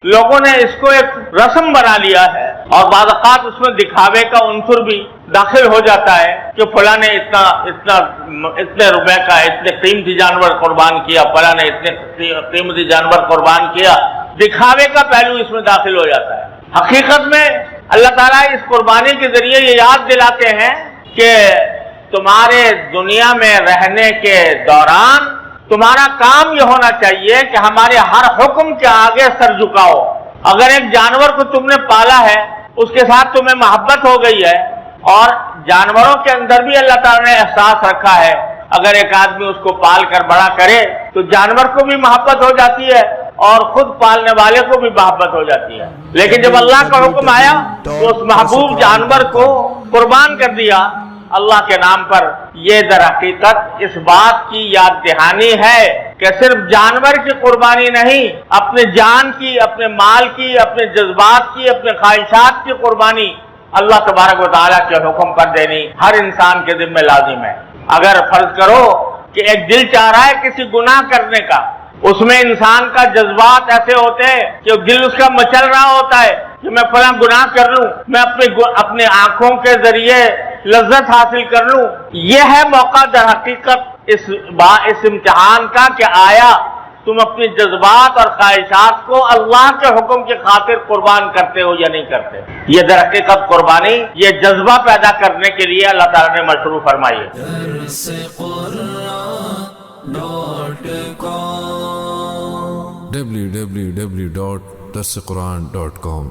लोगों ने इसको एक रस्म बना लिया है और बाद औक़ात उसमें दिखावे का उन्सुर भी दाखिल हो जाता है कि फला ने इतने रुपए का इतने कीमती जानवर कुर्बान किया, फला ने इतने कीमती जानवर कुर्बान किया। दिखावे का पहलू इसमें दाखिल हो जाता है। हकीकत में अल्लाह ताला इस कुर्बानी के जरिए ये याद दिलाते हैं कि तुम्हारे दुनिया में रहने के दौरान तुम्हारा काम ये होना चाहिए कि हमारे हर हुक्म के आगे सर झुकाओ। अगर एक जानवर को तुमने पाला है, उसके साथ तुम्हें मोहब्बत हो गई है, और जानवरों के अंदर भी अल्लाह ताला ने एहसास रखा है, अगर एक आदमी उसको पाल कर बड़ा करे तो जानवर को भी मोहब्बत हो जाती है और खुद पालने वाले को भी मोहब्बत हो जाती है। लेकिन जब अल्लाह का हुक्म आया तो उस महबूब जानवर को कुर्बान कर दिया अल्लाह के नाम पर। ये दर हकीकत इस बात की याद दहानी है कि सिर्फ जानवर की कुर्बानी नहीं, अपने जान की, अपने माल की, अपने जज्बात की, अपने ख्वाहिशात की कुर्बानी अल्लाह तबारक व तआला के हुक्म पर देनी हर इंसान के जिम्मे लाजिम है। अगर फर्ज करो कि एक दिल चाह रहा है किसी गुनाह करने का, उसमें इंसान का जज्बात ऐसे होते हैं कि दिल उसका मचल रहा होता है कि मैं फला गुनाह कर लूं, मैं अपने आंखों के जरिए लज्जत हासिल कर लूं। यह है मौका दर हकीकत इस इम्तिहान का कि आया तुम अपने जज्बात और ख्वाहिशात को अल्लाह के हुक्म की खातिर कुर्बान करते हो या नहीं करते। ये दर हकीकत कुर्बानी ये जज्बा पैदा करने के लिए अल्लाह ताला ने मशरू फरमाई है। www.darsequran.com